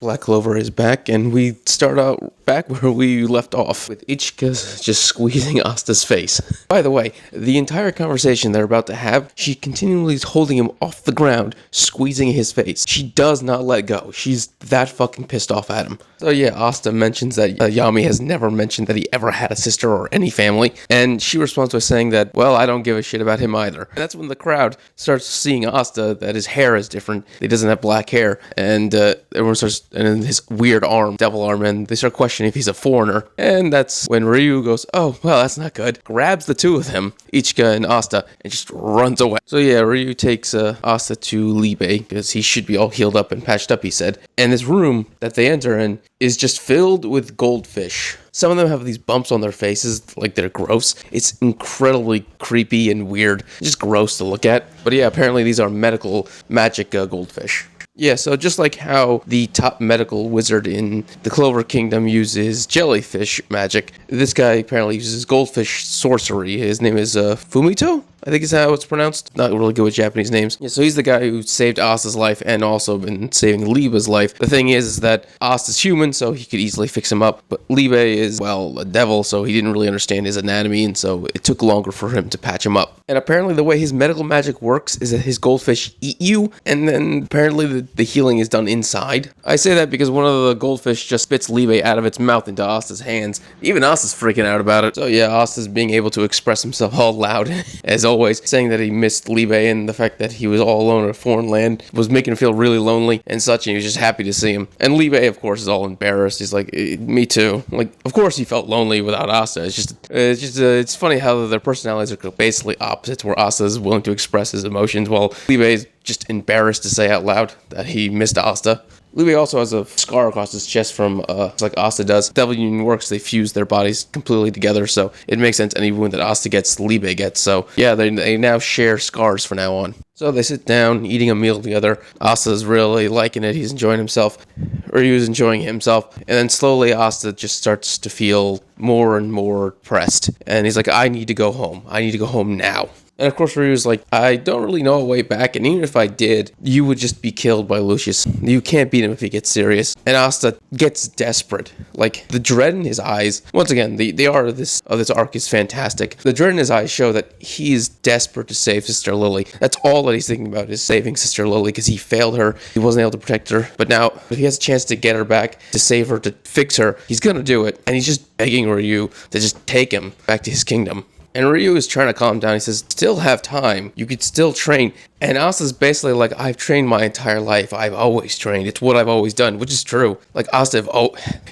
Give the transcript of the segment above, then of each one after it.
Black Clover is back, and we start out back where we left off, with Ichika just squeezing Asta's face. By the way, the entire conversation they're about to have, she continually is holding him off the ground, squeezing his face. She does not let go. She's that fucking pissed off at him. So yeah, Asta mentions that Yami has never mentioned that he ever had a sister or any family, and she responds by saying that, well, I don't give a shit about him either. And that's when the crowd starts seeing Asta, that his hair is different. He doesn't have black hair, and everyone starts, and then his weird arm, devil arm, and they start questioning if he's a foreigner. And that's when Ryu goes, oh, well, that's not good. Grabs the two of them, Ichika and Asta, and just runs away. So yeah, Ryu takes Asta to Libe, because he should be all healed up and patched up, he said. And this room that they enter in is just filled with goldfish. Some of them have these bumps on their faces, like they're gross. It's incredibly creepy and weird. Just gross to look at. But yeah, apparently these are medical magic goldfish. Yeah, so just like how the top medical wizard in the Clover Kingdom uses jellyfish magic, this guy apparently uses goldfish sorcery. His name is Fumito? I think is how it's pronounced. Not really good with Japanese names. Yeah, so he's the guy who saved Asta's life and also been saving Liba's life. The thing is that Asta's human, so he could easily fix him up. But Libe is, well, a devil, so he didn't really understand his anatomy, and so it took longer for him to patch him up. And apparently the way his medical magic works is that his goldfish eat you, and then apparently the healing is done inside. I say that because one of the goldfish just spits Libe out of its mouth into Asta's hands. Even Asta's freaking out about it. So yeah, Asta's being able to express himself all loud, as always, saying that he missed Libe, and the fact that he was all alone in a foreign land was making him feel really lonely and such, and he was just happy to see him. And Libe, of course, is all embarrassed. He's like, me too. Like, of course he felt lonely without Asta. It's funny how their personalities are basically opposites, where Asta is willing to express his emotions, while Libe is just embarrassed to say out loud that he missed Asta. Libe also has a scar across his chest from, like Asta does. Devil Union works, they fuse their bodies completely together, so it makes sense any wound that Asta gets, Libe gets. So yeah, they now share scars from now on. So they sit down, eating a meal together. Asta's really liking it, he's enjoying himself. Ryu's enjoying himself. And then slowly Asta just starts to feel more and more depressed. And he's like, I need to go home. I need to go home now. And of course, Ryu's like, I don't really know a way back, and even if I did, you would just be killed by Lucius. You can't beat him if he gets serious. And Asta gets desperate. Like, the dread in his eyes, once again, the art of this arc is fantastic. The dread in his eyes show that he is desperate to save Sister Lily. That's all that he's thinking about, is saving Sister Lily, because he failed her. He wasn't able to protect her. But now, if he has a chance to get her back, to save her, to fix her, he's gonna do it. And he's just begging Ryu to just take him back to his kingdom. And Ryu is trying to calm him down. He says, still have time. You could still train. And Asta's basically like, I've trained my entire life. I've always trained. It's what I've always done, which is true. Like Asta,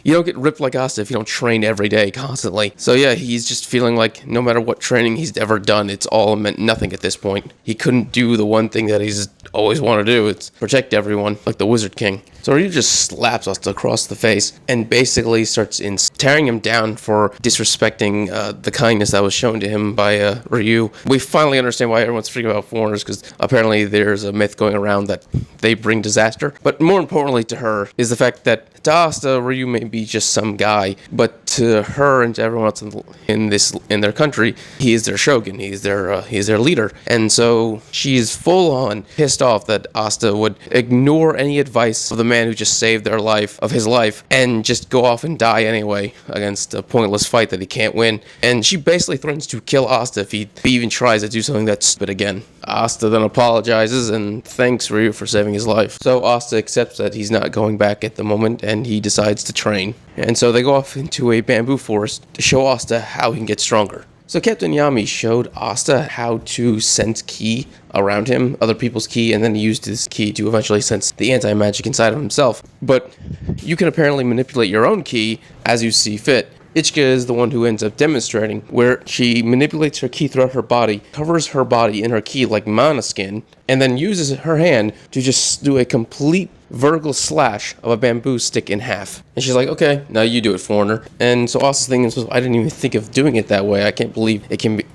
you don't get ripped like Asta if you don't train every day constantly. So yeah, he's just feeling like no matter what training he's ever done, it's all meant nothing at this point. He couldn't do the one thing that he's always wanted to do. It's protect everyone, like the Wizard King. So Ryu just slaps Asta across the face and basically starts tearing him down for disrespecting the kindness that was shown to him by Ryu. We finally understand why everyone's freaking about foreigners, because apparently there's a myth going around that they bring disaster. But more importantly to her is the fact that to Asta, Ryu may be just some guy, but to her and to everyone else in their country, he is their shogun. He's their leader. And so she's full on pissed off that Asta would ignore any advice of the man who just saved his life, and just go off and die anyway against a pointless fight that he can't win. And she basically threatens to kill Asta if he even tries to do something that's stupid again. Asta then apologizes and thanks Ryu for saving his life. So Asta accepts that he's not going back at the moment, and he decides to train. And so they go off into a bamboo forest to show Asta how he can get stronger. So Captain Yami showed Asta how to sense ki around him, other people's ki, and then he used his ki to eventually sense the anti-magic inside of himself. But you can apparently manipulate your own ki as you see fit. Ichika is the one who ends up demonstrating, where she manipulates her ki throughout her body, covers her body in her ki like mana skin, and then uses her hand to just do a complete vertical slash of a bamboo stick in half. And she's like, okay, now you do it, foreigner. And so Asta's thinking, I didn't even think of doing it that way. I can't believe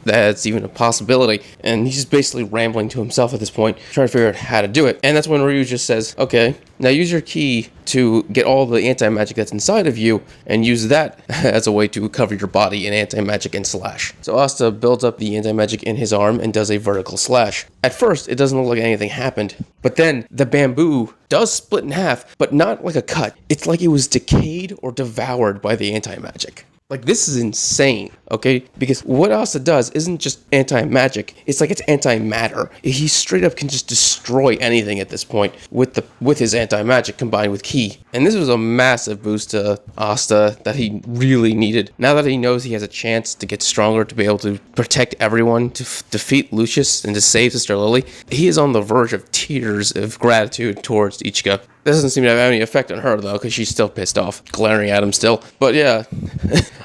that's even a possibility. And he's just basically rambling to himself at this point, trying to figure out how to do it. And that's when Ryu just says, okay, Now use your key to get all the anti-magic that's inside of you and use that as a way to cover your body in anti-magic and slash. So Asta builds up the anti-magic in his arm and does a vertical slash. At first, it doesn't look like anything happened, but then the bamboo does split in half, but not like a cut. It's like it was decayed or devoured by the anti-magic. Like, this is insane, okay? Because what Asta does isn't just anti-magic, it's like it's anti-matter. He straight up can just destroy anything at this point with his anti-magic combined with ki. And this was a massive boost to Asta that he really needed. Now that he knows he has a chance to get stronger, to be able to protect everyone, to defeat Lucius, and to save Sister Lily, he is on the verge of tears of gratitude towards Ichika. This doesn't seem to have any effect on her, though, because she's still pissed off, glaring at him still. But yeah,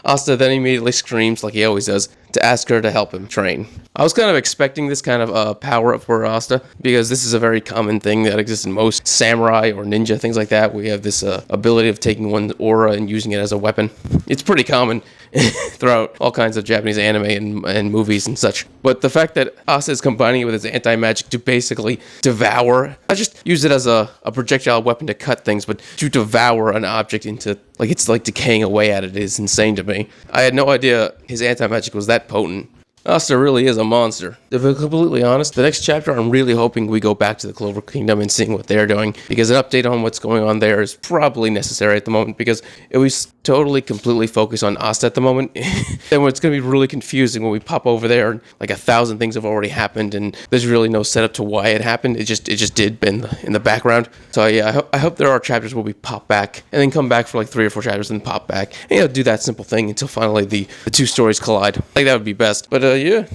Asta then immediately screams, like he always does, to ask her to help him train. I was kind of expecting this kind of power-up for Asta, because this is a very common thing that exists in most samurai or ninja, things like that. We have this ability of taking one's aura and using it as a weapon. It's pretty common throughout all kinds of Japanese anime and movies and such. But the fact that Asta is combining it with his anti-magic to basically devour, not just use it as a projectile weapon to cut things, but to devour an object into, like, it's like decaying away at it, is insane to me. I had no idea his anti-magic was that potent. Asta really is a monster. To be completely honest, the next chapter I'm really hoping we go back to the Clover Kingdom and seeing what they're doing, because an update on what's going on there is probably necessary at the moment, because if we totally, completely focus on Asta at the moment, then it's going to be really confusing when we pop over there and like 1,000 things have already happened and there's really no setup to why it happened. It just did in the background. So yeah, I hope there are chapters where we pop back and then come back for like 3 or 4 chapters and pop back and do that simple thing until finally the two stories collide. I think that would be best. But yeah,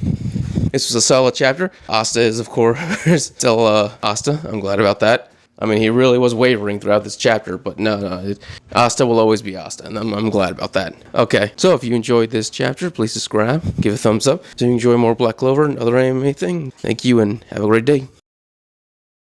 this was a solid chapter. Asta is, of course, still Asta. I'm glad about that. I mean, he really was wavering throughout this chapter, but no, Asta will always be Asta, and I'm glad about that. Okay, so if you enjoyed this chapter, please subscribe, give a thumbs up. So you enjoy more Black Clover and other anime thing. Thank you, and have a great day.